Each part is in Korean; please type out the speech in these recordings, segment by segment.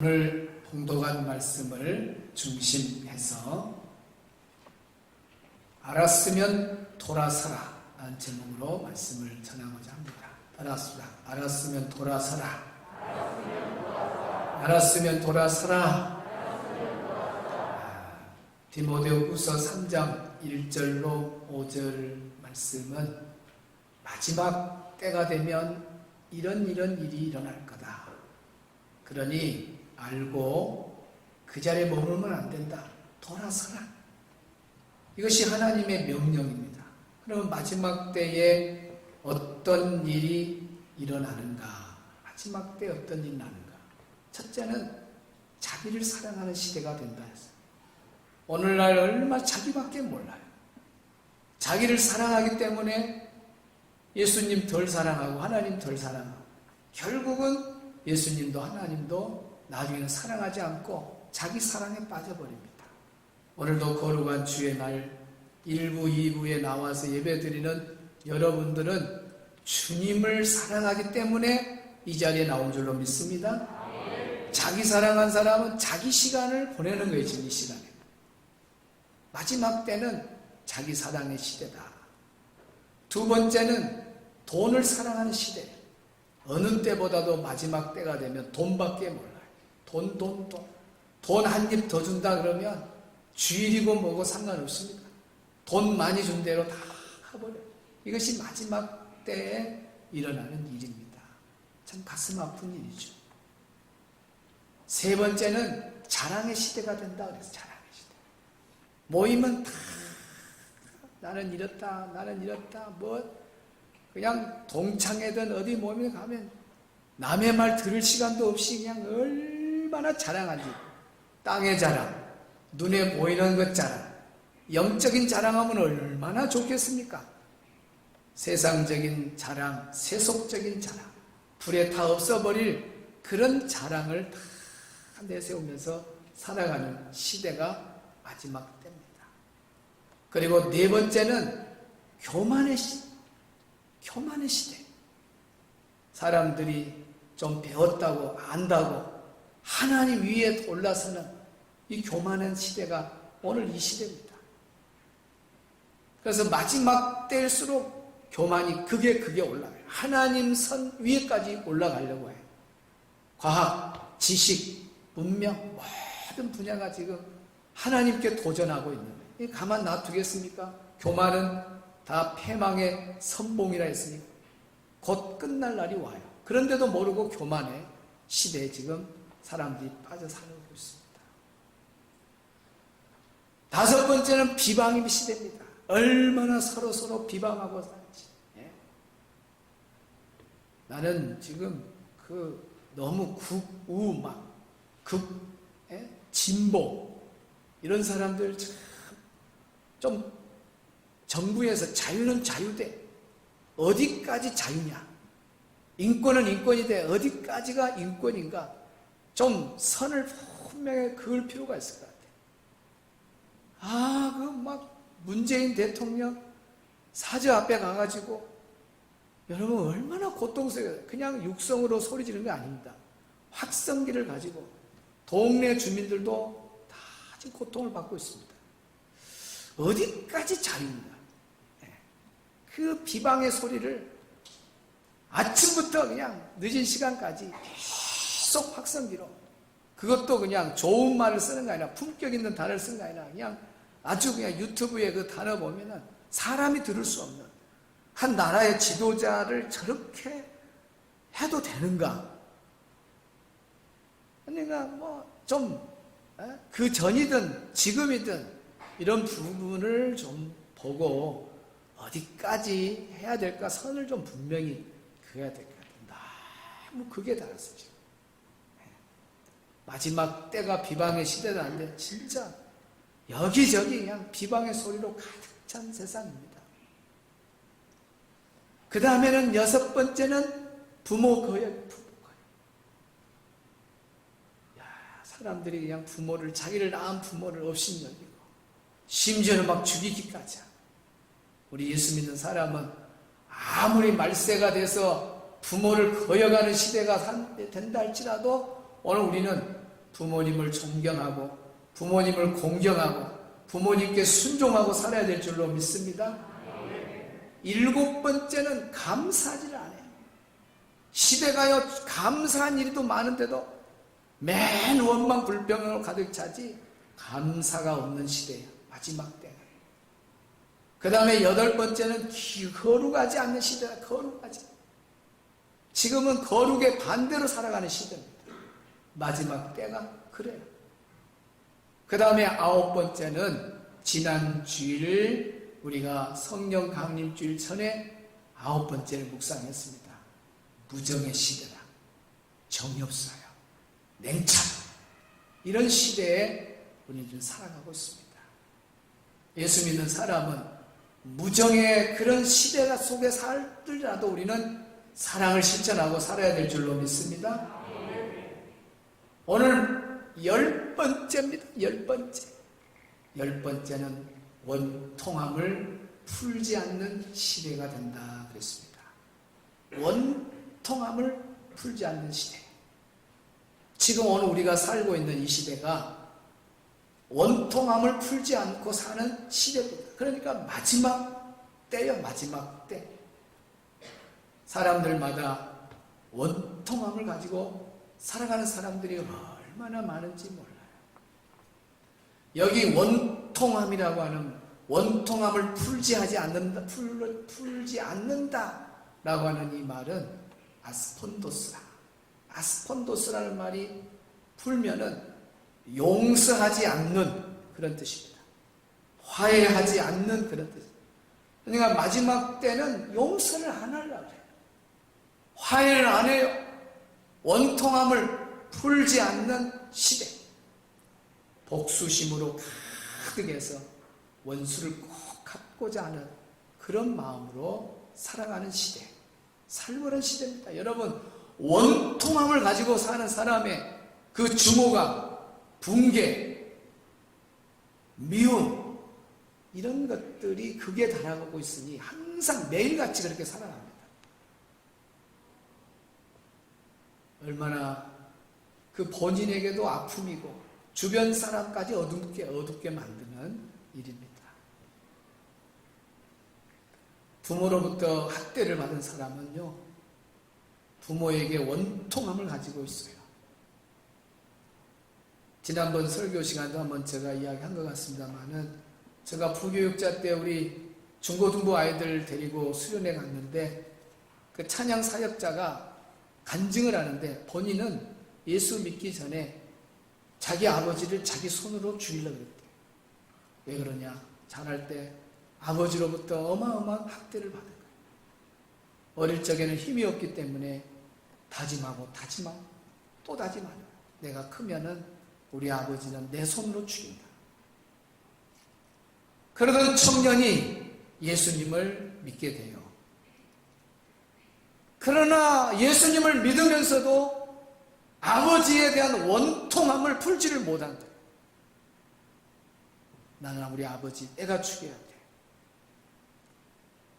오늘 봉독한 말씀을 중심해서 알았으면 돌아서라 라는 제목으로 말씀을 전하고자 합니다. 따라합시다. 알았으면 돌아서라. 알았으면 돌아서라. 디모데후서 3장 1절로 5절 말씀은 마지막 때가 되면 이런 일이 일어날 거다. 그러니 알고 그 자리에 머물면 안 된다. 돌아서라. 이것이 하나님의 명령입니다. 그러면 마지막 때에 어떤 일이 일어나는가? 마지막 때에 어떤 일이 나는가? 첫째는 자기를 사랑하는 시대가 된다 했어요. 오늘날 얼마 자기밖에 몰라요. 자기를 사랑하기 때문에 예수님 덜 사랑하고 하나님 덜 사랑하고 결국은 예수님도 하나님도 나중에는 사랑하지 않고 자기 사랑에 빠져버립니다. 오늘도 거룩한 주의 날 1부, 2부에 나와서 예배드리는 여러분들은 주님을 사랑하기 때문에 이 자리에 나온 줄로 믿습니다. 자기 사랑한 사람은 자기 시간을 보내는 거예요. 지금 이 시간에. 마지막 때는 자기 사랑의 시대다. 두 번째는 돈을 사랑하는 시대예요. 어느 때보다도 마지막 때가 되면 돈밖에 몰라요. 돈 한 입 더 준다 그러면 주일이고 뭐고 상관없습니다. 돈 많이 준 대로 다 가버려요. 이것이 마지막 때에 일어나는 일입니다. 참 가슴 아픈 일이죠. 세 번째는 자랑의 시대가 된다 그래서 자랑의 시대. 모이면 다 나는 이렇다 뭐 그냥 동창회든 어디 모임에 가면 남의 말 들을 시간도 없이 그냥 얼마나 자랑하지. 땅의 자랑, 눈에 보이는 것 자랑, 영적인 자랑하면 얼마나 좋겠습니까? 세상적인 자랑, 세속적인 자랑, 불에 타 없어버릴 그런 자랑을 다 내세우면서 살아가는 시대가 마지막 때입니다. 그리고 네 번째는 교만의 시대. 사람들이 좀 배웠다고 안다고 하나님 위에 올라서는 이 교만한 시대가 오늘 이 시대입니다. 그래서 마지막 때일수록 교만이 극에 올라가요. 하나님 선 위에까지 올라가려고 해요. 과학, 지식, 문명 모든 분야가 지금 하나님께 도전하고 있는 거예요. 가만 놔두겠습니까? 교만은 다 패망의 선봉이라 했으니 곧 끝날 날이 와요. 그런데도 모르고 교만의 시대에 지금 사람들이 빠져 살고 있습니다. 다섯 번째는 비방의 시대입니다. 얼마나 서로 비방하고 살지. 예? 나는 지금 너무 진보 이런 사람들 좀 정부에서 자유는 자유돼. 어디까지 자유냐? 인권은 인권이돼. 어디까지가 인권인가? 좀 선을 분명히 그을 필요가 있을 것 같아요. 문재인 대통령 사저 앞에 가가지고 여러분 얼마나 고통스러워요. 그냥 육성으로 소리 지르는 게 아닙니다. 확성기를 가지고 동네 주민들도 다 지금 고통을 받고 있습니다. 어디까지 자유인가? 그 비방의 소리를 아침부터 그냥 늦은 시간까지 계속 확성기로 그것도 그냥 좋은 말을 쓰는 게 아니라 품격 있는 단어를 쓰는 게 아니라 그냥 아주 그냥 유튜브에 그 단어 보면은 사람이 들을 수 없는 한 나라의 지도자를 저렇게 해도 되는가? 그러니까 그 전이든 지금이든 이런 부분을 좀 보고 어디까지 해야 될까 선을 좀 분명히 그어야 될 것 같아요. 너무 극에 달았어요. 지금. 마지막 때가 비방의 시대라는데 진짜 여기저기 그냥 비방의 소리로 가득 찬 세상입니다. 그 다음에는 여섯 번째는 부모 거역. 사람들이 그냥 자기를 낳은 부모를 업신여기고 심지어는 막 죽이기까지 하고 우리 예수 믿는 사람은 아무리 말세가 돼서 부모를 거역하는 시대가 된다 할지라도 오늘 우리는 부모님을 존경하고 부모님을 공경하고 부모님께 순종하고 살아야 될 줄로 믿습니다. 7번째는 감사하지를 않아요. 시대가요 감사한 일이 또 많은데도 맨 원망 불평으로 가득 차지 감사가 없는 시대예요. 마지막 때는. 그 다음에 8번째는 거룩하지 않는 시대다. 거룩하지. 지금은 거룩의 반대로 살아가는 시대입니다. 마지막 때가 그래요. 그 다음에 9번째는 지난 주일 우리가 성령 강림 주일 전에 9번째를 묵상했습니다. 무정의 시대다. 정이 없어요. 냉철. 이런 시대에 우리는 지금 살아가고 있습니다. 예수 믿는 사람은 무정의 그런 시대가 속에 살더라도 우리는 사랑을 실천하고 살아야 될 줄로 믿습니다. 오늘 10번째입니다. 10번째. 10번째는 원통함을 풀지 않는 시대가 된다 그랬습니다. 원통함을 풀지 않는 시대. 지금 오늘 우리가 살고 있는 이 시대가 원통함을 풀지 않고 사는 시대입니다. 그러니까 마지막 때요. 마지막 때. 사람들마다 원통함을 가지고 살아가는 사람들이 얼마나 많은지 몰라요. 여기 원통함이라고 하는 원통함을 풀지 않는다라고 하는 이 말은 아스폰도스라는 말이 풀면은 용서하지 않는 그런 뜻입니다. 화해하지 않는 그런 뜻입니다. 그러니까 마지막 때는 용서를 안 하려고 해요. 화해를 안 해요. 원통함을 풀지 않는 시대. 복수심으로 가득해서 원수를 꼭 갚고자 하는 그런 마음으로 살아가는 시대. 살벌한 시대입니다. 여러분, 원통함을 가지고 사는 사람의 그 증오감, 붕괴, 미움, 이런 것들이 극에 달하고 있으니 항상 매일같이 그렇게 살아갑니다. 얼마나 그 본인에게도 아픔이고 주변 사람까지 어둡게 만드는 일입니다. 부모로부터 학대를 받은 사람은요, 부모에게 원통함을 가지고 있어요. 지난번 설교 시간도 한번 제가 이야기한 것 같습니다만은, 제가 부교육자 때 우리 중고등부 아이들 데리고 수련회 갔는데, 그 찬양 사역자가 간증을 하는데, 본인은 예수 믿기 전에 자기 아버지를 자기 손으로 죽이려고 그랬대요. 왜 그러냐? 자랄 때 아버지로부터 어마어마한 학대를 받은 거예요. 어릴 적에는 힘이 없기 때문에 다짐하고 또 다짐하는 거예요. 내가 크면은 우리 아버지는 내 손으로 죽인다. 그러던 청년이 예수님을 믿게 돼요. 그러나 예수님을 믿으면서도 아버지에 대한 원통함을 풀지를 못한다. 나는 우리 아버지 내가 죽여야 돼.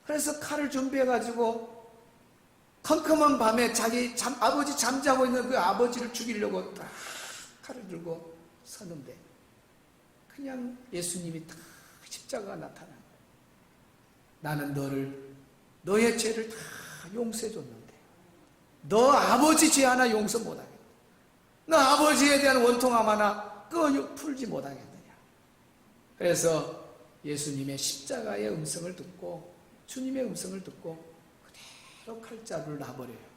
그래서 칼을 준비해가지고 컴컴한 밤에 아버지 잠자고 있는 그 아버지를 죽이려고 딱 칼을 들고 서는데, 그냥 예수님이 딱 십자가가 나타난 거예요. 나는 너의 죄를 다 용서해 줬는데 너 아버지 죄 하나 용서 못하겠다. 너 아버지에 대한 원통함 하나 풀지 못하겠느냐. 그래서 예수님의 십자가의 음성을 듣고, 주님의 음성을 듣고 그대로 칼자루를 놔버려요.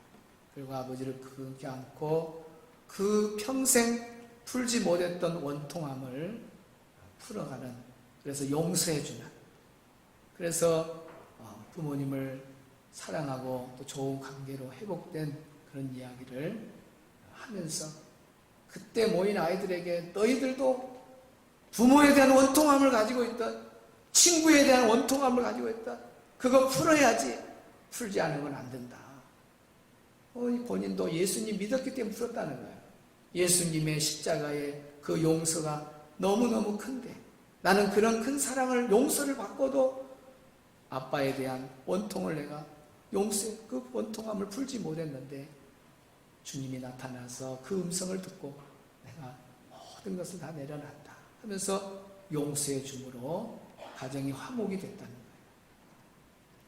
그리고 아버지를 그렇게 안고 그 평생 풀지 못했던 원통함을 풀어가는, 그래서 용서해주는, 그래서 부모님을 사랑하고 또 좋은 관계로 회복된 그런 이야기를 하면서, 그때 모인 아이들에게 너희들도 부모에 대한 원통함을 가지고 있다, 친구에 대한 원통함을 가지고 있다, 그거 풀어야지, 풀지 않으면 안 된다. 본인도 예수님 믿었기 때문에 풀었다는 거예요. 예수님의 십자가의 그 용서가 너무너무 큰데, 나는 그런 큰 사랑을, 용서를 받고도 아빠에 대한 원통을 내가 그 원통함을 풀지 못했는데, 주님이 나타나서 그 음성을 듣고 내가 모든 것을 다 내려놨다 하면서 용서해 줌으로 가정이 화목이 됐다는 거예요.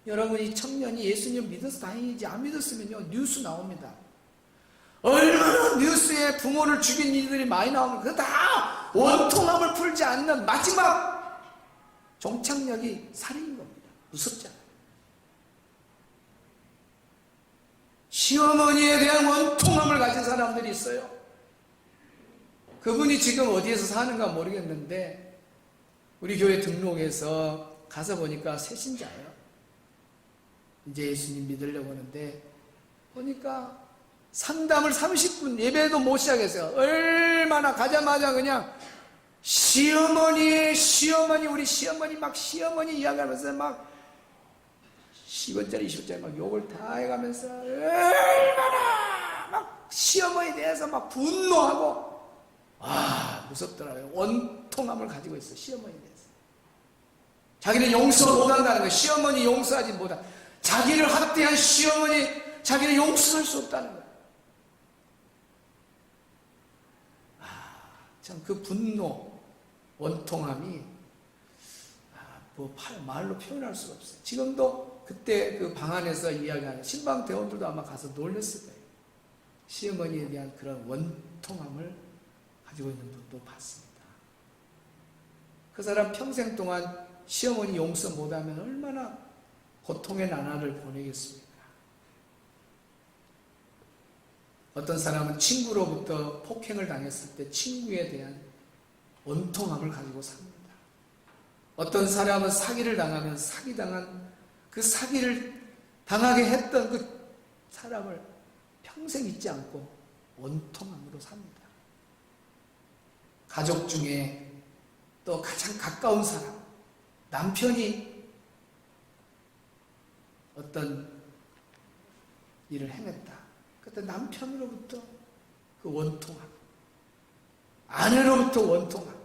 여러분, 이 청년이 예수님 믿어서 다행이지 안 믿었으면요 뉴스 나옵니다. 얼마나 뉴스에 부모를 죽인 일들이 많이 나오면 그거 다 원통함을 풀지 않는 마지막 종착역이 살인인 겁니다. 무섭잖아요. 시어머니에 대한 원통함을 가진 사람들이 있어요. 그분이 지금 어디에서 사는가 모르겠는데 우리 교회 등록해서 가서 보니까 새신자예요. 이제 예수님 믿으려고 하는데 보니까 상담을 30분 예배도 못 시작했어요. 얼마나 가자마자 그냥 시어머니 우리 시어머니 막 시어머니 이야기하면서 막 10원짜리 20원짜리 막 욕을 다 해가면서 얼마나 막 시어머니에 대해서 막 분노하고 무섭더라고요. 원통함을 가지고 있어 시어머니에 대해서. 자기는 용서 못한다는 거예요. 시어머니 용서하지 못한, 자기를 학대한 시어머니 자기는 용서할 수 없다는 거예요. 참 그 분노, 원통함이 말로 표현할 수가 없어요. 지금도 그때 그 방 안에서 이야기하는 신방 대원들도 아마 가서 놀랬을 거예요. 시어머니에 대한 그런 원통함을 가지고 있는 분도 봤습니다. 그 사람 평생 동안 시어머니 용서 못하면 얼마나 고통의 나날을 보내겠습니까? 어떤 사람은 친구로부터 폭행을 당했을 때 친구에 대한 원통함을 가지고 삽니다. 어떤 사람은 사기를 당하면 사기당한 그 사기를 당하게 했던 그 사람을 평생 잊지 않고 원통함으로 삽니다. 가족 중에 또 가장 가까운 사람, 남편이 어떤 일을 행했다. 그때 남편으로부터 그 원통함, 아내로부터 원통함,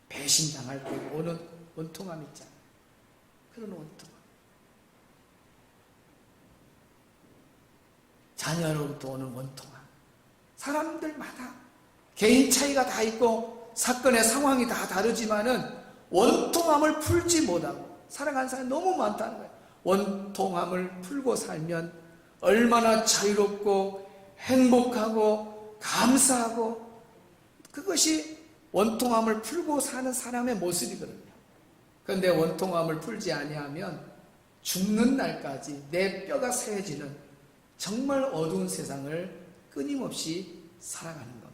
배신당할 때 오는 원통함 있잖아요. 그런 원통함. 자녀로부터 오는 원통함. 사람들마다 개인 차이가 다 있고 사건의 상황이 다 다르지만은 원통함을 풀지 못하고 살아가는 사람이 너무 많다는 거예요. 원통함을 풀고 살면 얼마나 자유롭고 행복하고 감사하고, 그것이 원통함을 풀고 사는 사람의 모습이거든요. 그런데 원통함을 풀지 아니하면 죽는 날까지 내 뼈가 새어지는 정말 어두운 세상을 끊임없이 살아가는 겁니다.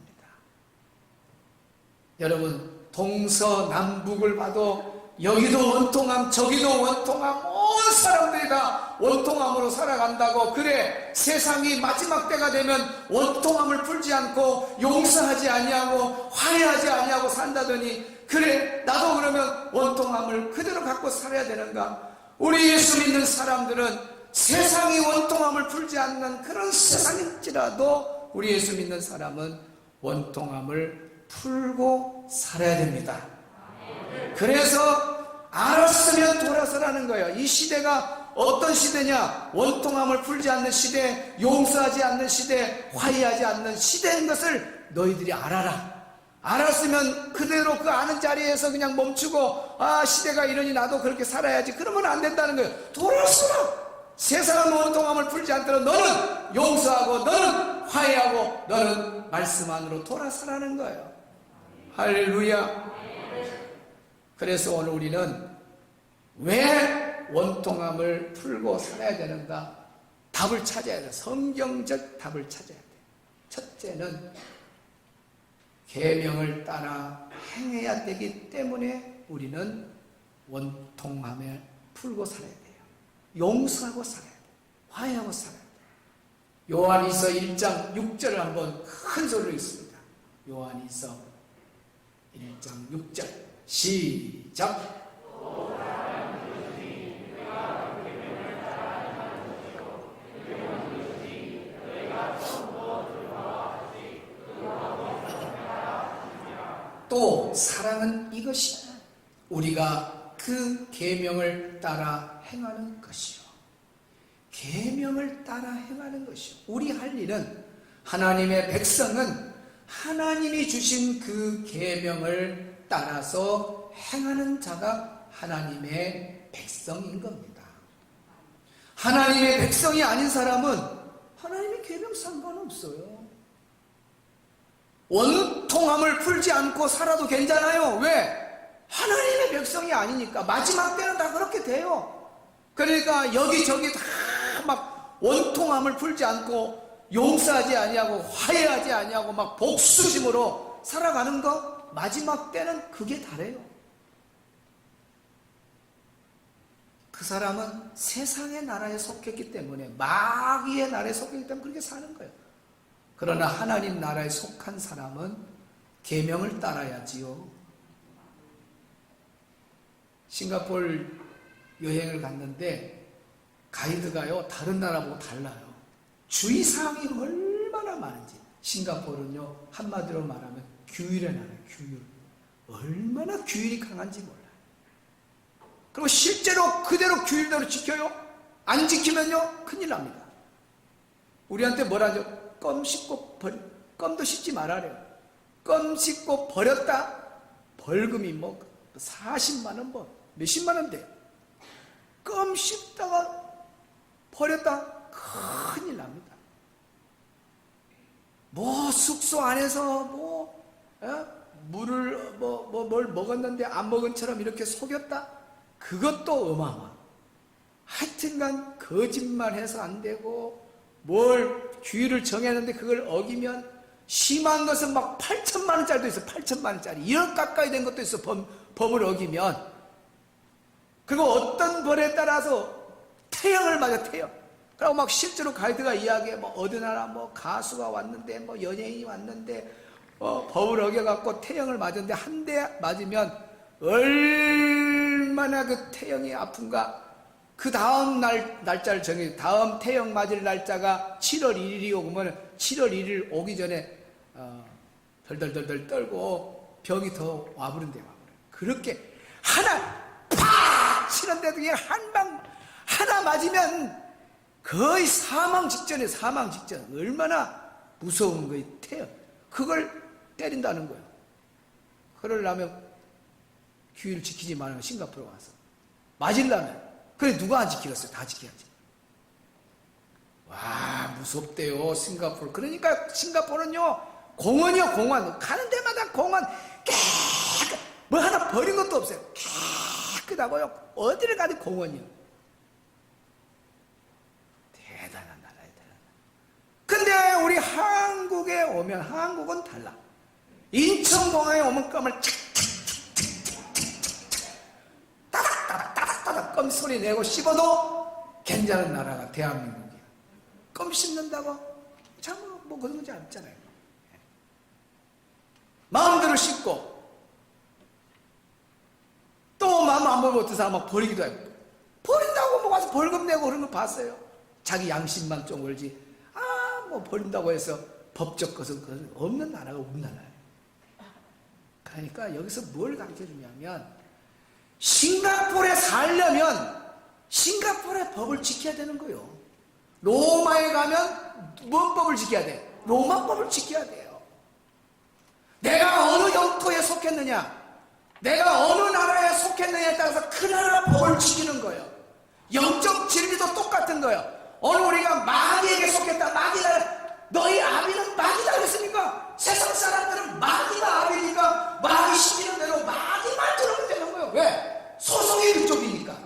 여러분, 동서남북을 봐도 여기도 원통함, 저기도 원통함, 온 사람들이 다 원통함으로 살아간다고. 그래, 세상이 마지막 때가 되면 원통함을 풀지 않고 용서하지 아니하고 화해하지 아니하고 산다더니, 그래, 나도 그러면 원통함을 그대로 갖고 살아야 되는가? 우리 예수 믿는 사람들은 세상이 원통함을 풀지 않는 그런 세상일지라도 우리 예수 믿는 사람은 원통함을 풀고 살아야 됩니다. 그래서 알았으면 돌아서라는 거예요. 이 시대가 어떤 시대냐? 원통함을 풀지 않는 시대, 용서하지 않는 시대, 화해하지 않는 시대인 것을 너희들이 알아라. 알았으면 그대로 그 아는 자리에서 그냥 멈추고, 시대가 이러니 나도 그렇게 살아야지, 그러면 안 된다는 거예요. 돌아서라. 세상은 원통함을 풀지 않도록 너는 용서하고, 너는 화해하고, 너는 말씀 안으로 돌아서라는 거예요. 할렐루야. 그래서 오늘 우리는 왜 원통함을 풀고 살아야 되는가? 답을 찾아야 돼요. 성경적 답을 찾아야 돼요. 첫째는 계명을 따라 행해야 되기 때문에 우리는 원통함을 풀고 살아야 돼요. 용서하고 살아야 돼요. 화해하고 살아야 돼요. 요한일서 1장 6절을 한번 큰 소리로 읽습니다. 요한일서 1장 6절 시작. 또 사랑은 이것이야. 우리가 그 계명을 따라 행하는 것이요. 계명을 따라 행하는 것이요. 우리 할 일은, 하나님의 백성은 하나님이 주신 그 계명을 따라서 행하는 자가 하나님의 백성인 겁니다. 하나님의 백성이 아닌 사람은 하나님의 계명 상관없어요. 원통함을 풀지 않고 살아도 괜찮아요. 왜? 하나님의 백성이 아니니까. 마지막 때는 다 그렇게 돼요. 그러니까 여기저기 다 막 원통함을 풀지 않고 용서하지 아니하고 화해하지 아니하고 막 복수심으로 살아가는 거, 마지막 때는 그게 다래요. 그 사람은 세상의 나라에 속했기 때문에, 마귀의 나라에 속했기 때문에 그렇게 사는 거예요. 그러나 하나님 나라에 속한 사람은 계명을 따라야지요. 싱가포르 여행을 갔는데 가이드가요, 다른 나라하고 달라요. 주의사항이 얼마나 많은지. 싱가포르는요, 한마디로 말하면 규율의 나라예요. 규율. 얼마나 규율이 강한지 몰라요. 그리고 실제로 그대로 규율대로 지켜요? 안 지키면요, 큰일 납니다. 우리한테 뭐라죠? 껌 씹고 껌도 씹지 말아래요. 껌 씹고 버렸다? 벌금이 뭐 40만 원, 뭐 몇십만 원 돼요. 껌 씹다가 버렸다? 큰일 납니다. 뭐 숙소 안에서 물을 뭘 먹었는데 안 먹은처럼 이렇게 속였다? 그것도 어마어마. 하여튼간 거짓말해서 안 되고, 뭘 규율을 정했는데 그걸 어기면 심한 것은 막 8천만 원짜리도 있어. 8천만 원짜리 1억 가까이 된 것도 있어. 법을 어기면. 그리고 어떤 벌에 따라서 태형을 맞아. 태형. 그리고 막 실제로 가이드가 이야기해. 뭐 어느 나라 뭐 가수가 왔는데, 뭐 연예인이 왔는데 법을 어겨갖고 태형을 맞았는데 한 대 맞으면 얼마나 그 태형이 아픈가. 그 다음 날짜를 정해. 다음 태형 맞을 날짜가 7월 1일이 오면 7월 1일 오기 전에 덜덜덜덜 떨고 병이 더 와버린대. 그렇게 하나 팍 치는데도 그냥 한 방 하나 맞으면 거의 사망 직전에, 사망 직전. 얼마나 무서운 거예요. 태형. 그걸 때린다는 거예요. 그러려면 규율 지키지 말고 싱가포르 와서 맞으려면. 그래, 누가 안 지키겠어요? 다 지켜야지. 와, 무섭대요, 싱가포르. 그러니까 싱가포르는요, 공원이요, 공원. 가는 데마다 공원 깨끗, 뭐 하나 버린 것도 없어요. 깨끗하고요. 어디를 가든 공원이요. 대단한 나라예요, 대단한. 근데 우리 한국에 오면, 한국은 달라. 인천공항에 오면 껌을 따닥따닥 껌 소리 내고 씹어도 괜찮은 나라가 대한민국이야. 껌 씹는다고? 참, 뭐 그런 건지 알잖아요. 마음대로 씹고, 또 마음 안 먹으면 어떤 사람은 버리기도 하고. 버린다고 뭐 와서 벌금 내고 그런 거 봤어요? 자기 양심만 좀 걸지. 뭐 버린다고 해서 법적 것은 없는 나라가 우리나라예요. 그러니까 여기서 뭘 가르쳐 주냐면, 싱가포르에 살려면 싱가포르의 법을 지켜야 되는 거예요. 로마에 가면 뭔 법을 지켜야 돼? 로마 법을 지켜야 돼요. 내가 어느 영토에 속했느냐, 내가 어느 나라에 속했느냐에 따라서 그 나라 법을 지키는 거예요. 영적 진리도 똑같은 거예요. 오늘 우리가 마귀에게 속했다. 마귀가, 너희 아비는 마귀다 그랬으니까 세상 사람들은 마귀가 아비니까 마귀 시키는 대로 마귀 말 들으면 되는 거예요. 왜? 소속이 그쪽이니까.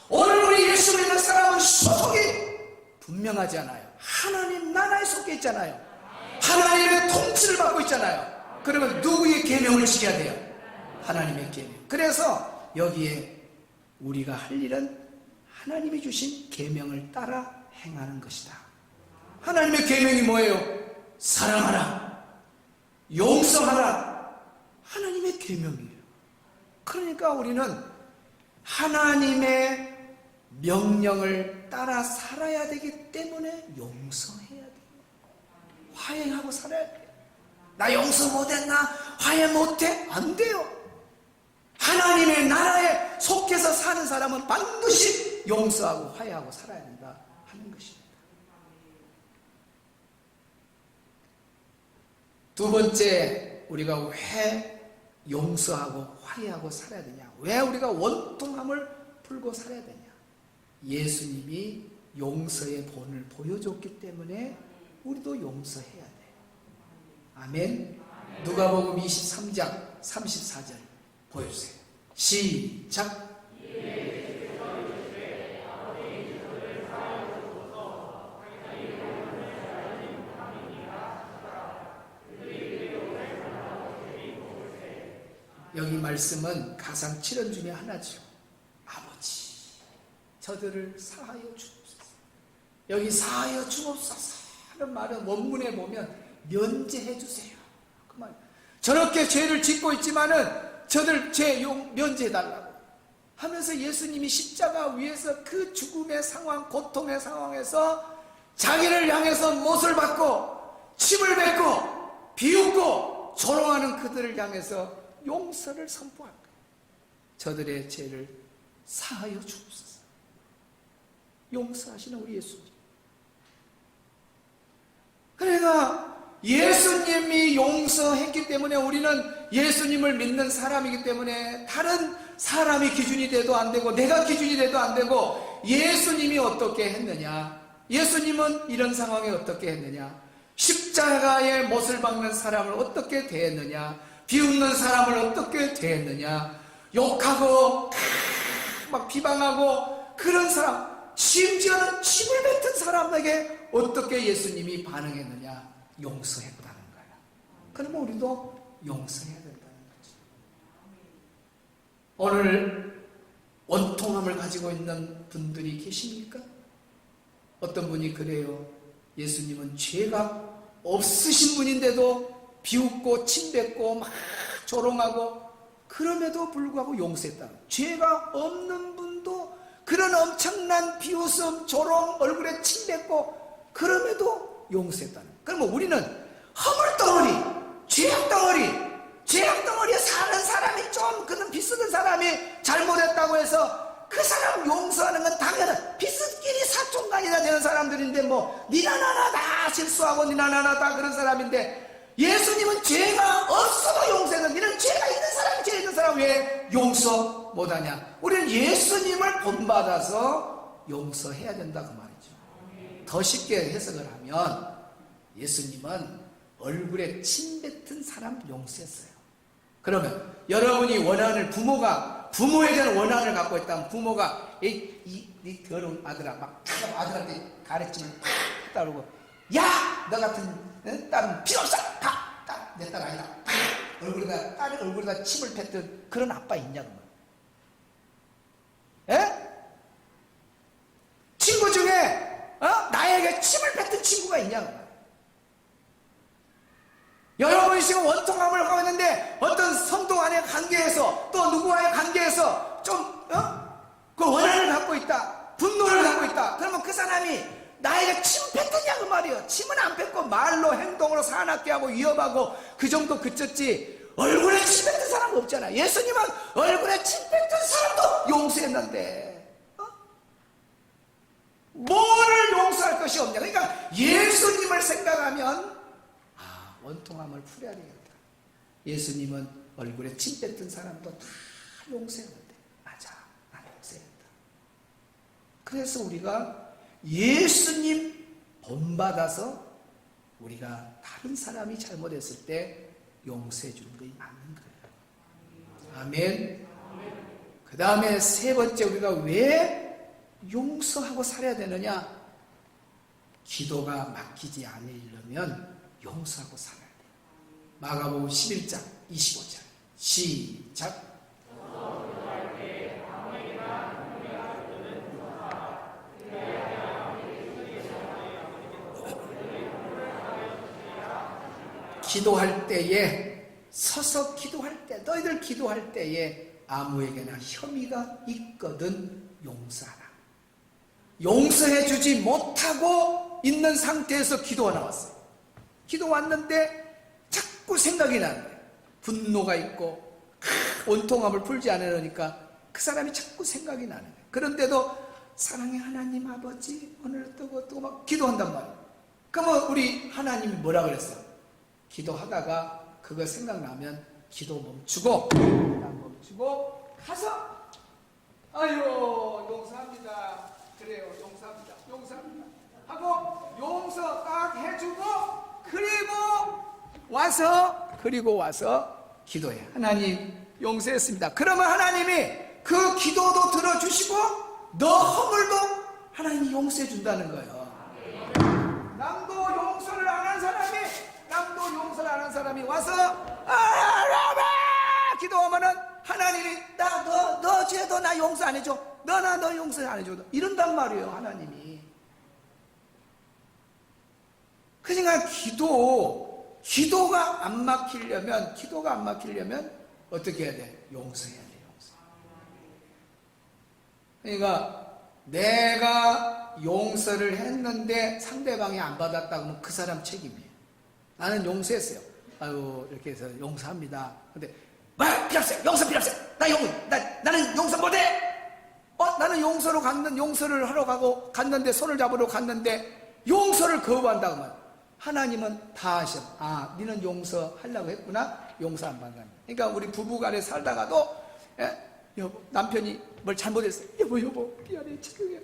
오늘 우리 예수 믿는 사람은 소속이 분명하지 않아요. 하나님 나라에 속해 있잖아요. 하나님의 통치를 받고 있잖아요. 그러면 누구의 계명을 지켜야 돼요? 하나님의 계명. 그래서 여기에 우리가 할 일은 하나님이 주신 계명을 따라 행하는 것이다. 하나님의 계명이 뭐예요? 사랑하라, 용서하라. 하나님의 계명이에요. 그러니까 우리는 하나님의 명령을 따라 살아야 되기 때문에 용서해야 돼요. 화해하고 살아야 돼요. 나 용서 못했나? 화해 못해? 안 돼요. 하나님의 나라에 속해서 사는 사람은 반드시 용서하고 화해하고 살아야 된다 하는 것입니다. 두 번째, 우리가 왜 용서하고 화해하고 살아야 되냐? 왜 우리가 원통함을 풀고 살아야 되냐? 예수님이 용서의 본을 보여줬기 때문에 우리도 용서해야 돼. 아멘. 누가복음 23장 34절 보여주세요. 시작. 여기 말씀은 가상 7원 중에 하나죠. 아버지, 저들을 사하여 주옵소서. 여기 사하여 주옵소서 하는 말은 원문에 보면 면제해 주세요. 그 말. 저렇게 죄를 짓고 있지만은 저들 죄 면제해 달라고 하면서 예수님이 십자가 위에서 그 죽음의 상황, 고통의 상황에서 자기를 향해서 못을 받고 침을 뱉고 비웃고 조롱하는 그들을 향해서 용서를 선포한 거예요. 저들의 죄를 사하여 주옵소서. 용서하시는 우리 예수님. 그러니까 예수님이 용서했기 때문에 우리는 예수님을 믿는 사람이기 때문에 다른 사람이 기준이 돼도 안 되고 내가 기준이 돼도 안 되고 예수님이 어떻게 했느냐? 예수님은 이런 상황에 어떻게 했느냐? 십자가에 못을 박는 사람을 어떻게 대했느냐? 비웃는 사람을 어떻게 대했느냐? 욕하고 막 비방하고 그런 사람, 심지어는 침을 뱉은 사람에게 어떻게 예수님이 반응했느냐? 용서했다는 거야. 그러면 우리도 용서해야 된다는 거지. 오늘 원통함을 가지고 있는 분들이 계십니까? 어떤 분이 그래요. 예수님은 죄가 없으신 분인데도 비웃고 침뱉고 막 조롱하고 그럼에도 불구하고 용서했다. 죄가 없는 분도 그런 엄청난 비웃음, 조롱, 얼굴에 침뱉고 그럼에도 용서했다는. 그러면 우리는 허물덩어리, 죄악덩어리에 사는 사람이 좀 그런 비슷한 사람이 잘못했다고 해서 그 사람 용서하는 건 당연한 비슷끼리 사촌간이나 되는 사람들인데 뭐 니나 나나 다 실수하고 니나 나나 다 그런 사람인데 예수님은 죄가 없어도 용서했는데 니는 죄가 있는 사람이 죄 있는 사람 왜 용서 못하냐? 우리는 예수님을 본받아서 용서해야 된다 그 말이죠. 더 쉽게 해석을 하면 예수님은 얼굴에 침 뱉은 사람 용서했어요. 그러면 여러분이 원한을 부모에 대한 원한을 갖고 있다면 부모가 이 더러운 아들아 막 아들한테 가래침을 팍 따르고 야! 너 같은 딸은 필요 없어! 내 딸 아니다. 딸의 얼굴에다 침을 뱉던 그런 아빠 있냐고. 예? 친구 중에 나에게 침을 뱉은 친구가 있냐고. 여러분이 지금 원통함을 하고 있는데 어떤 성도 간의 관계에서 또 누구와의 관계에서 좀 그 원한을 갖고 있다. 분노를 갖고 있다. 그러면 그 사람이 나에게 침 뱉었냐 그 말이에요. 침은 안 뱉고 말로 행동으로 사납게 하고 위협하고 그 정도 그쳤지 얼굴에 침 뱉은 사람 없잖아. 예수님은 얼굴에 침 뱉은 사람도 용서했는데 뭐를 용서할 것이 없냐. 그러니까 예수님을 생각하면 원통함을 풀어야 되겠다. 예수님은 얼굴에 침 뱉은 사람도 다 용서했는데 맞아, 나 용서했다. 그래서 우리가 예수님 본받아서 우리가 다른 사람이 잘못했을 때 용서해 주는 것이 맞는 거예요. 아멘. 그 다음에 세 번째 우리가 왜 용서하고 살아야 되느냐? 기도가 막히지 않으려면 용서하고 살아야 돼요. 마가복음 11장 25절 시작. 기도할 때에 서서 기도할 때 너희들 기도할 때에 아무에게나 혐의가 있거든 용서하라. 용서해 주지 못하고 있는 상태에서 기도가 나왔어요. 기도 왔는데 자꾸 생각이 나는 거예요. 분노가 있고 원통함을 풀지 않으려니까 그 사람이 자꾸 생각이 나는 거예요. 그런데도 사랑의 하나님 아버지 오늘 뜨고 막 기도한단 말이에요. 그러면 우리 하나님이 뭐라 그랬어요? 기도하다가 그거 생각나면 기도 멈추고 딱 멈추고 가서 아유 용서합니다. 그래요 용서합니다. 용서합니다. 하고 용서 딱 해주고 그리고 와서 기도해. 하나님 용서했습니다. 그러면 하나님이 그 기도도 들어주시고 너 허물도 하나님이 용서해 준다는 거예요. 남도 용서를 안 한 사람이 와서 기도하면은 하나님이 너 죄도 나 용서 안 해줘. 너 용서 안 해줘. 이런단 말이에요 하나님이. 그러니까 기도가 안 막히려면 어떻게 해야 돼? 용서해야 돼. 그러니까 내가 용서를 했는데 상대방이 안 받았다 그러면 그 사람 책임이에요. 나는 용서했어요. 아유 이렇게 해서 용서합니다. 근데 필요 없어요. 용서 필요 없어요. 나는 용서 못해. 나는 용서를 하러 갔는데 손을 잡으러 갔는데 용서를 거부한다 그러면 하나님은 다 아셔. 너는 용서하려고 했구나. 용서 안 받는. 그러니까 우리 부부간에 살다가도 여보 남편이 뭘 잘못했어요. 여보 미안해 지금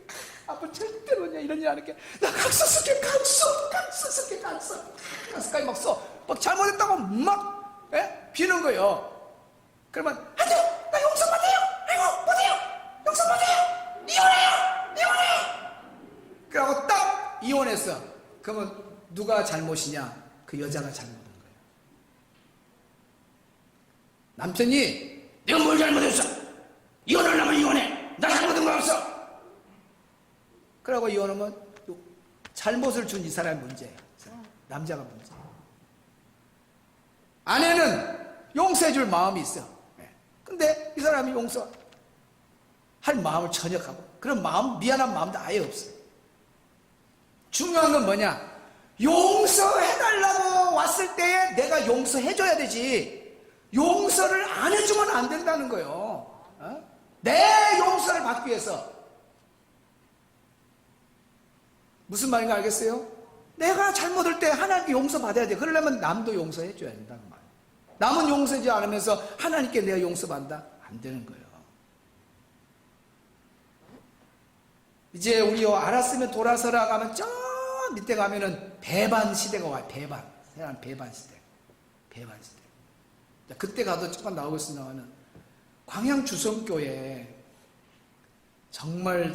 앞으로 절대로 이런 일 안 할게. 나 각서 쓸게. 각서까지 막 써. 막 잘못했다고 막 비는 거예요. 그러면 안 돼요. 나 용서 못해요. 아이고 못해요. 용서 못해요. 이혼해요. 그러고 딱 이혼했어. 그러면 누가 잘못이냐? 그 여자가 잘못한 거예요. 남편이 내가 뭘 잘못했어? 이혼하려면 이혼해. 나 잘못한 거 없어. 그러고 이혼하면 잘못을 준 이 사람이 문제예요. 남자가 문제예요. 아내는 용서해 줄 마음이 있어. 근데 이 사람이 용서할 마음을 전혀 갖고 그런 미안한 마음도 아예 없어요. 중요한 건 뭐냐? 용서해달라고 왔을 때에 내가 용서해줘야 되지. 용서를 안 해주면 안 된다는 거예요. 내 용서를 받기 위해서. 무슨 말인가 알겠어요? 내가 잘못할 때 하나님께 용서받아야 돼. 그러려면 남도 용서해줘야 된다는 말이에요. 남은 용서하지 않으면서 하나님께 내가 용서받는다? 안 되는 거예요. 이제 우리 알았으면 돌아서라 가면 저 밑에 가면은 배반 시대가 와요. 배반 시대. 그때 가도 조금 나오겠습니다만은 광양 주성교회 정말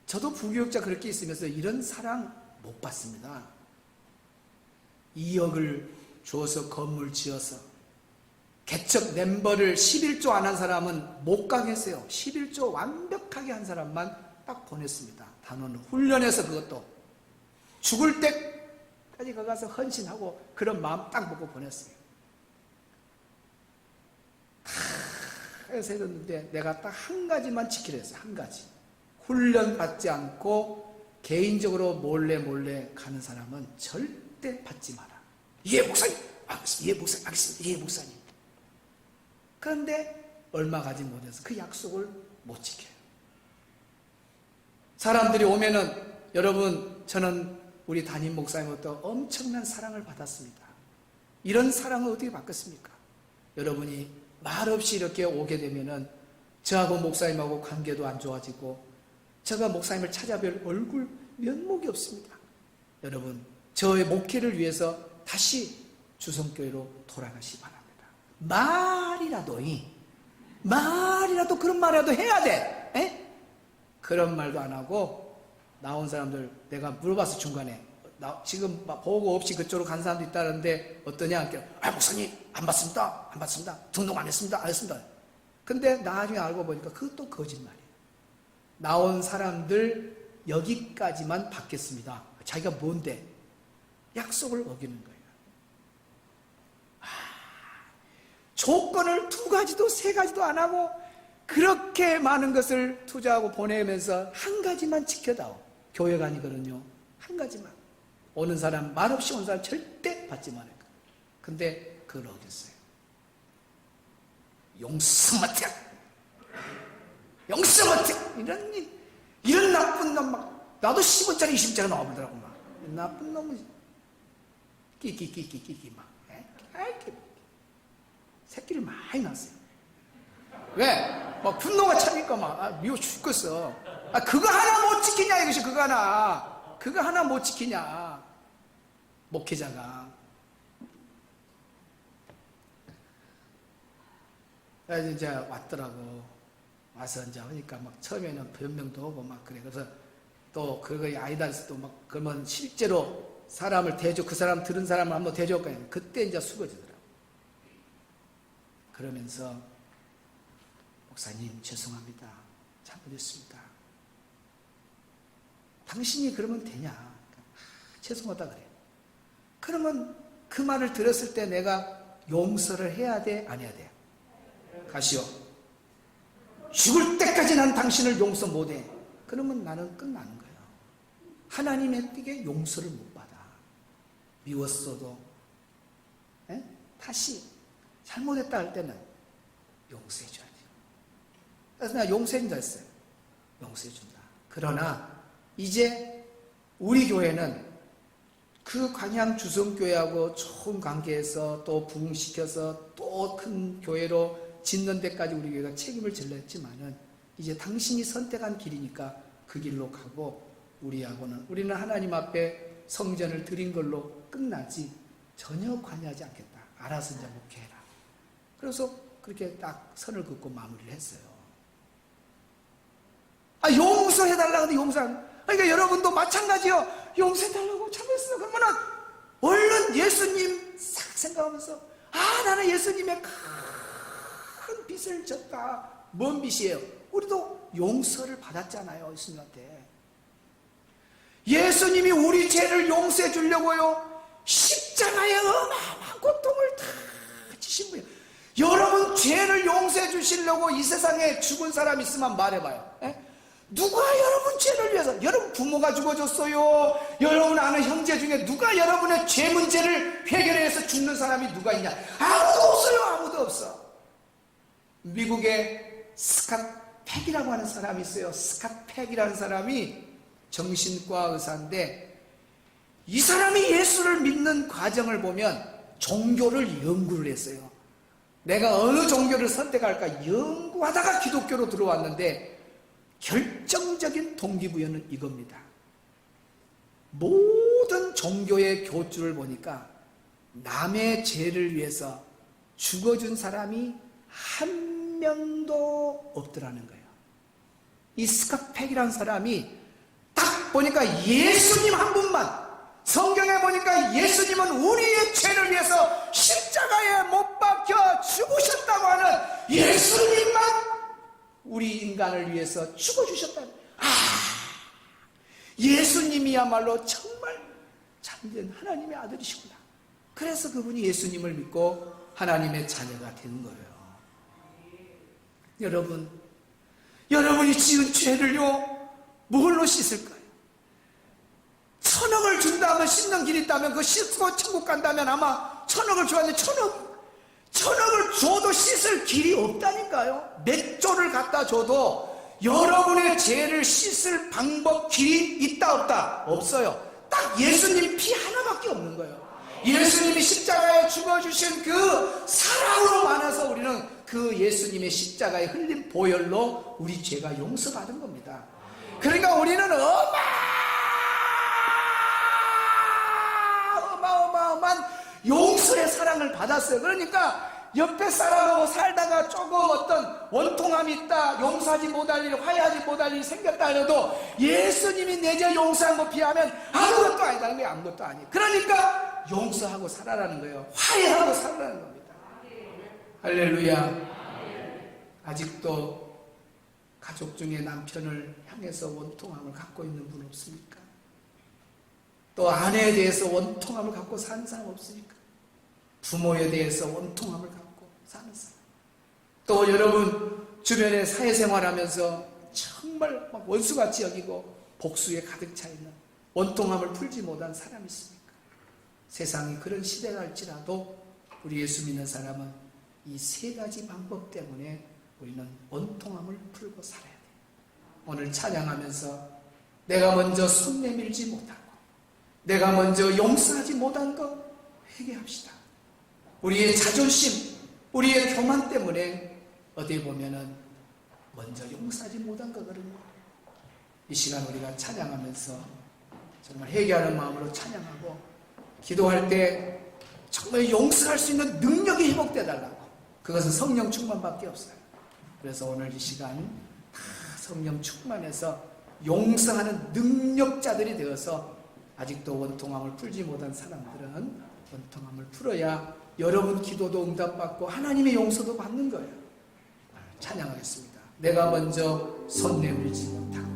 저도 부교육자 그렇게 있으면서 이런 사랑 못 받습니다. 2억을 주어서 건물 지어서 개척 멤버를 11조 안 한 사람은 못 가겠어요. 11조 완벽하게 한 사람만 딱 보냈습니다. 단원을 훈련해서 그것도 죽을 때까지 가서 헌신하고 그런 마음 딱 먹고 보냈어요. 해서 했는데 내가 딱 한 가지만 지키려 했어요. 한 가지. 훈련 받지 않고 개인적으로 몰래 가는 사람은 절대 받지 마라. 예 목사님 알겠습니다. 예 목사님. 그런데 얼마 가지 못해서 그 약속을 못 지켜요. 사람들이 오면은 여러분 저는 우리 담임 목사님부터 엄청난 사랑을 받았습니다. 이런 사랑을 어떻게 받겠습니까? 여러분이 말없이 이렇게 오게 되면은 저하고 목사님하고 관계도 안 좋아지고 제가 목사님을 찾아뵐 얼굴 면목이 없습니다. 여러분 저의 목회를 위해서 다시 주성교회로 돌아가시 바랍니다. 말이라도 그런 말이라도 해야 돼. 그런 말도 안 하고 나온 사람들 내가 물어봤어. 중간에 지금 보고 없이 그쪽으로 간 사람도 있다는데 어떠냐? 목사님 안 받습니다. 등록 안 했습니다. 근데 나중에 알고 보니까 그것도 거짓말이에요. 나온 사람들 여기까지만 받겠습니다. 자기가 뭔데? 약속을 어기는 거예요. 조건을 2가지도 3가지도 안 하고 그렇게 많은 것을 투자하고 보내면서 한 가지만 지켜다오. 교회가 아니거든요. 한 가지만. 오는 사람, 말없이 온 사람 절대 받지 말아요. 근데 그걸 어겼어요. 용서 못해. 이런 나쁜 놈 나도 10원짜리 20원짜리 나와보더라고 막. 나쁜 놈은 끼끼끼끼끼끼 막 새끼를 많이 낳았어요. 왜? 막 분노가 차니까 막 미워 죽겠어. 그거 하나 못 지키냐 이것이. 그거 하나 못 지키냐 목회자가. 그래서 이제 왔더라고. 와서 이제 하니까 막 처음에는 변명도 오고 막 그래. 그래서 또 그거에 아니다 해서 또 막 그러면 실제로 사람을 그 사람 들은 사람을 한번 대줘볼까 했는데 그때 이제 수그러지더라고. 그러면서 목사님 죄송합니다. 잘못했습니다. 당신이 그러면 되냐? 죄송하다 그래. 그러면 그 말을 들었을 때 내가 용서를 해야 돼? 안 해야 돼? 가시오. 죽을 때까지 난 당신을 용서 못해. 그러면 나는 끝나는 거예요. 하나님에게 용서를 못 받아. 미웠어도 다시 잘못했다 할 때는 용서해줘야 돼요. 그래서 내가 용서해준다 했어요. 용서해준다. 그러나 이제 우리 교회는 그 광양 주성교회하고 좋은 관계에서 또 부흥시켜서 또 큰 교회로 짓는 데까지 우리 교회가 책임을 져야 했지만은 이제 당신이 선택한 길이니까 그 길로 가고 우리는 하나님 앞에 성전을 드린 걸로 끝나지 전혀 관여하지 않겠다. 알아서 이제 목회해라. 그래서 그렇게 딱 선을 긋고 마무리를 했어요. 용서해달라고 하는데 그러니까 여러분도 마찬가지요. 용서해달라고 참했어. 그러면은 얼른 예수님 싹 생각하면서 나는 예수님의 큰 빚을 졌다. 뭔 빚이에요? 우리도 용서를 받았잖아요. 예수님한테. 예수님이 우리 죄를 용서해 주려고요. 십자가에 어마어마한 고통을 다 지신 분이에요. 여러분 죄를 용서해 주시려고 이 세상에 죽은 사람 있으면 말해봐요. 누가 여러분 죄를 위해서? 여러분 부모가 죽어줬어요. 여러분 아는 형제 중에 누가 여러분의 죄 문제를 해결해서 죽는 사람이 누가 있냐? 아무도 없어요. 아무도 없어. 미국에 스캇 팩이라고 하는 사람이 있어요. 스캇 팩이라는 사람이 정신과 의사인데 이 사람이 예수를 믿는 과정을 보면 종교를 연구를 했어요. 내가 어느 종교를 선택할까 연구하다가 기독교로 들어왔는데 결정적인 동기부여는 이겁니다. 모든 종교의 교주를 보니까 남의 죄를 위해서 죽어준 사람이 한 명도 없더라는 거예요. 이 스캇 팩이라는 사람이 딱 보니까 예수님 한 분만, 성경에 보니까 예수님은 우리의 죄를 위해서 십자가에 못 박혀 죽으셨다고 하는 예수님만 우리 인간을 위해서 죽어주셨다. 예수님이야말로 정말 참된 하나님의 아들이시구나. 그래서 그분이 예수님을 믿고 하나님의 자녀가 되는 거예요. 여러분이 지은 죄를요 뭘로 씻을 거예요? 1,000억을 준다면 씻는 길이 있다면 그거 씻고 천국 간다면 아마 1,000억을 줘야 되는데 1,000억을 줘도 씻을 길이 없다니까요. 몇 조를 갖다 줘도 여러분의 죄를 씻을 방법, 길이 있다 없다? 없어요. 딱 예수님 피 하나밖에 없는 거예요. 예수님이 십자가에 죽어주신 그 사랑으로 만나서 우리는 그 예수님의 십자가에 흘린 보혈로 우리 죄가 용서받은 겁니다. 그러니까 우리는 어마어마한 용서의 사랑을 받았어요. 그러니까 옆에 사람하고 살다가 조금 어떤 원통함이 있다, 용서하지 못할 일, 화해하지 못할 일이 생겼다 해도 예수님이 내 죄 용서한 것 비하면 아무것도 아니다는 거예요. 아무것도 아니에요. 그러니까 용서하고 살아라는 거예요. 화해하고 살아라는 겁니다. 할렐루야. 아직도 가족 중에 남편을 향해서 원통함을 갖고 있는 분 없습니까? 또 아내에 대해서 원통함을 갖고 사는 사람 없습니까? 부모에 대해서 원통함을 갖고 사는 사람. 또 여러분 주변에 사회생활하면서 정말 막 원수같이 여기고 복수에 가득 차 있는 원통함을 풀지 못한 사람이 있습니까? 세상이 그런 시대가 할지라도 우리 예수 믿는 사람은 이 세 가지 방법 때문에 우리는 원통함을 풀고 살아야 돼요. 오늘 찬양하면서 내가 먼저 손 내밀지 못하고 내가 먼저 용서하지 못한 것, 회개합시다. 우리의 자존심, 우리의 교만 때문에 어디 보면은 먼저 용서하지 못한 거거든요. 이 시간 우리가 찬양하면서 정말 회개하는 마음으로 찬양하고 기도할 때 정말 용서할 수 있는 능력이 회복되어 달라고. 그것은 성령 충만밖에 없어요. 그래서 오늘 이 시간 다 성령 충만해서 용서하는 능력자들이 되어서 아직도 원통함을 풀지 못한 사람들은 원통함을 풀어야 여러분 기도도 응답받고 하나님의 용서도 받는 거예요. 찬양하겠습니다. 내가 먼저 손 내밀지 못하고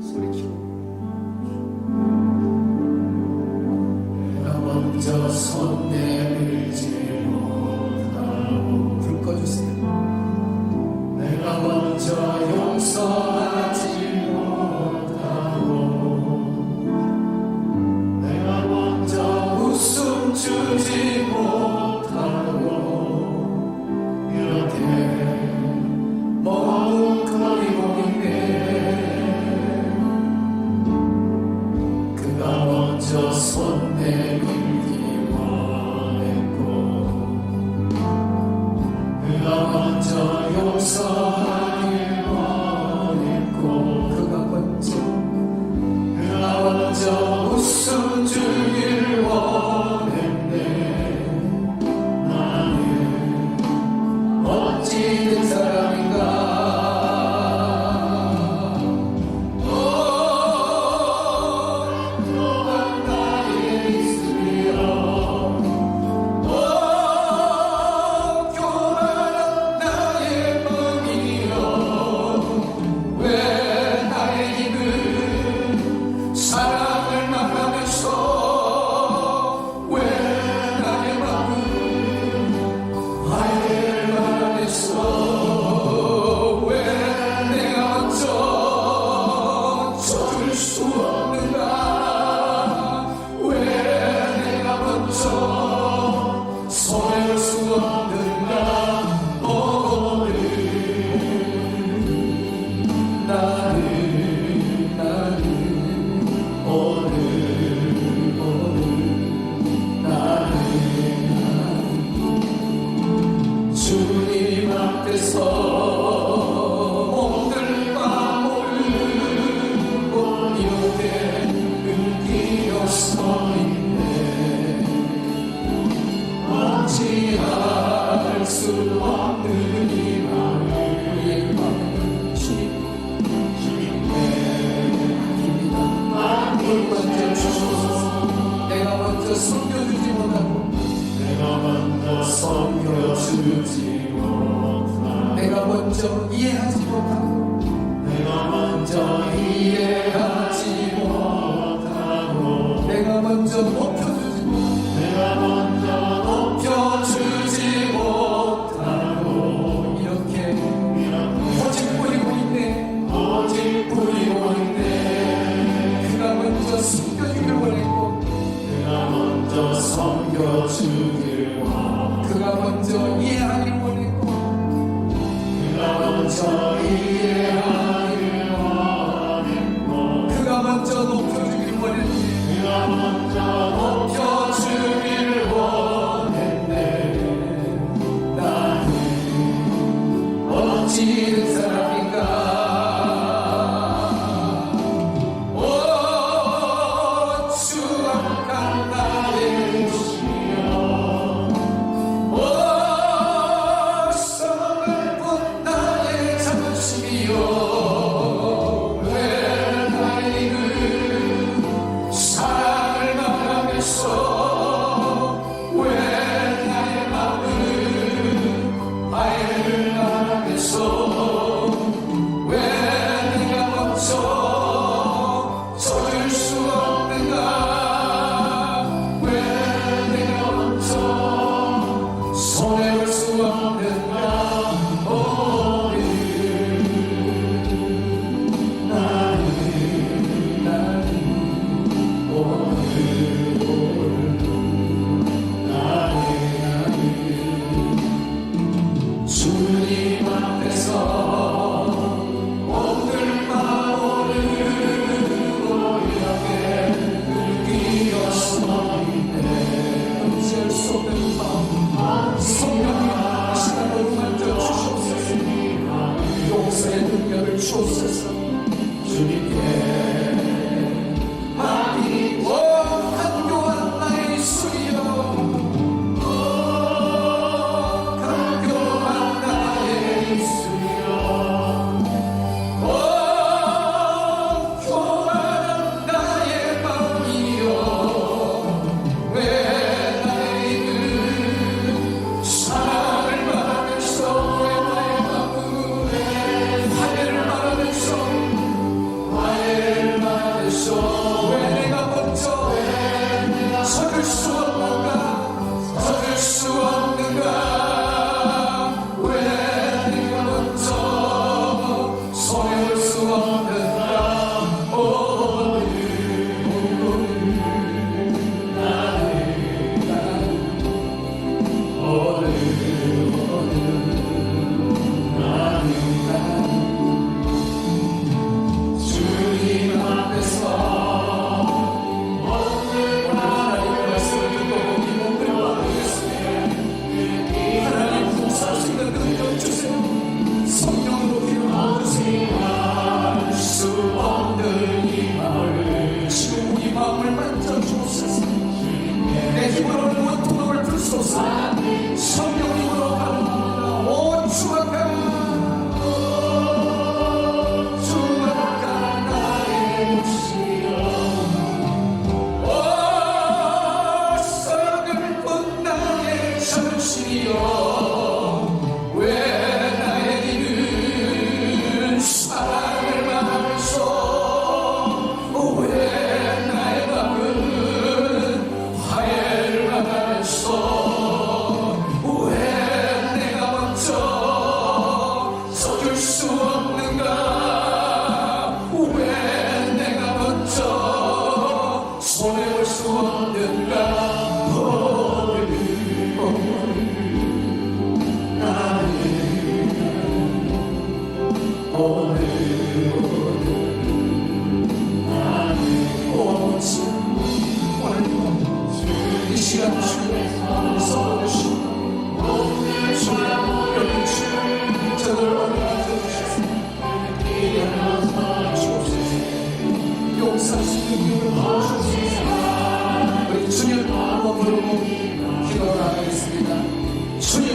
소리 키워. 내가 먼저 손 내밀지 못하고 불 꺼주세요. 내가 먼저 용서하지 못하고 내가 먼저 웃음 주지 못하고 이렇게 머뭇거리고 있네. 그가 먼저 손 내밀기 원했고 그가 먼저 용서하길 원했고 그가 먼저 웃음 주길 원했네. 나는 어찌된 사람인가. 또한 나의 있으며 교만한 나의 마음이여 왜 나의 입을 사랑을 말하면서 왜 나의 마음을 화해를 말하면서 왜 내가 먼저 져줄 수 없는가. 왜 내가 먼저 손해볼 수 없는가. 오늘 나는 오늘 나는 주님 앞에서 몸들 밤을 이렇게 은기어 서 있네. 어찌할 수 없는 이 마음을 우리의 마음을 주님께 먼저 주소서. 내가 먼저 섬겨주지 못하고 내가 먼저 섬겨주지 못하고 내가 먼저 이해하지 못하고 내가 먼저 이해하지 못하고 내가 먼저 높여주지 못하고 내가 먼저 높여주지 못하고 이렇게 고집 부리고 있네. 고집 부리고 있네. 그가 먼저 숨겨주길 원했고 그가 먼저 섬겨주길 원했고 그가 먼저 이해하길 원했고 그가 먼저 이해하길 원했고 그가 먼저 높여주길 원했네. 그가 먼저 높여주길 원했네. 나는 어찌된 사람인가. 사랑을 말하면서 왜 내가 먼저 서줄 수 없는가 서줄 수 없는가 왜 내가 먼저 손해볼 수 없는가 주님 앞에서 오늘 하나님의 말씀을 듣고 이 몸을 받으겠습니다. 하나님 부사할 수 있는 능력 주세요. 성령으로 기름 부으세요. 수 없는 이 마음을 지금 우리 마음을 만져주옵소서. 내 힘으로는 원통함을 풀 수 없어. 성령님으로 가능합니다. 오 주아가 주아가 나의 몫이여 오 썩은 분 나의 정신이여 왜 나의 이는 사랑을 말하면서 왜 나의 마음은 화해를 말하면서 왜 내가 먼저 서줄 수 없는가 왜 내가 먼저 손해볼 수 없는가 이 시간 주님의 써주시고 주님 여기 주님 저를 얻어주시고 주옵소서. 용서할 수 있는 힘을 부어주옵소서. 우리 주님 한번 부르고 기도를 하겠습니다. 주님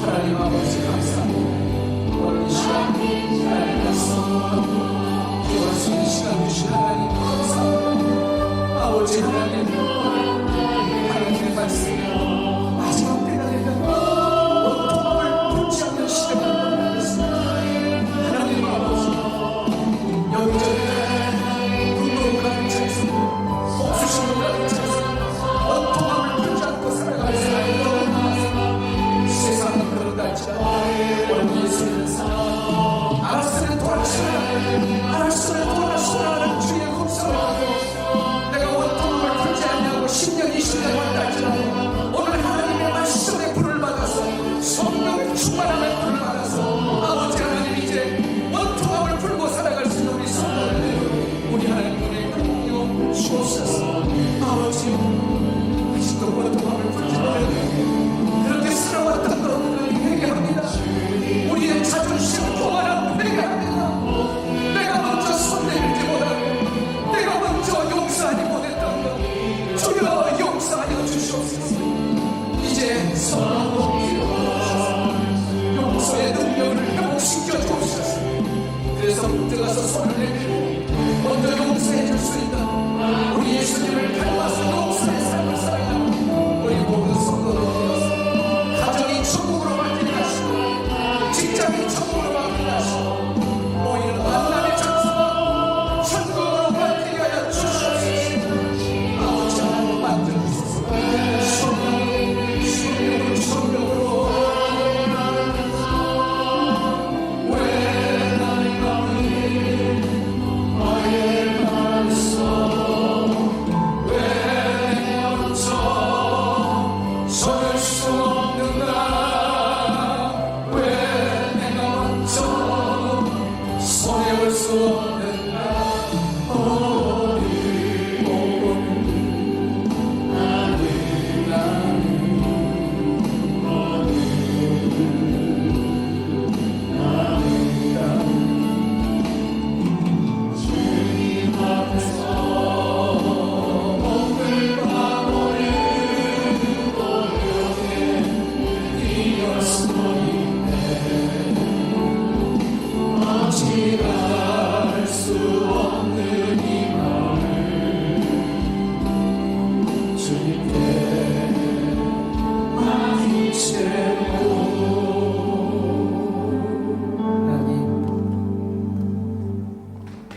하나님 아버지 감사합니다. 오늘 이 시간 하나님 말씀 기도할 수 있는 시간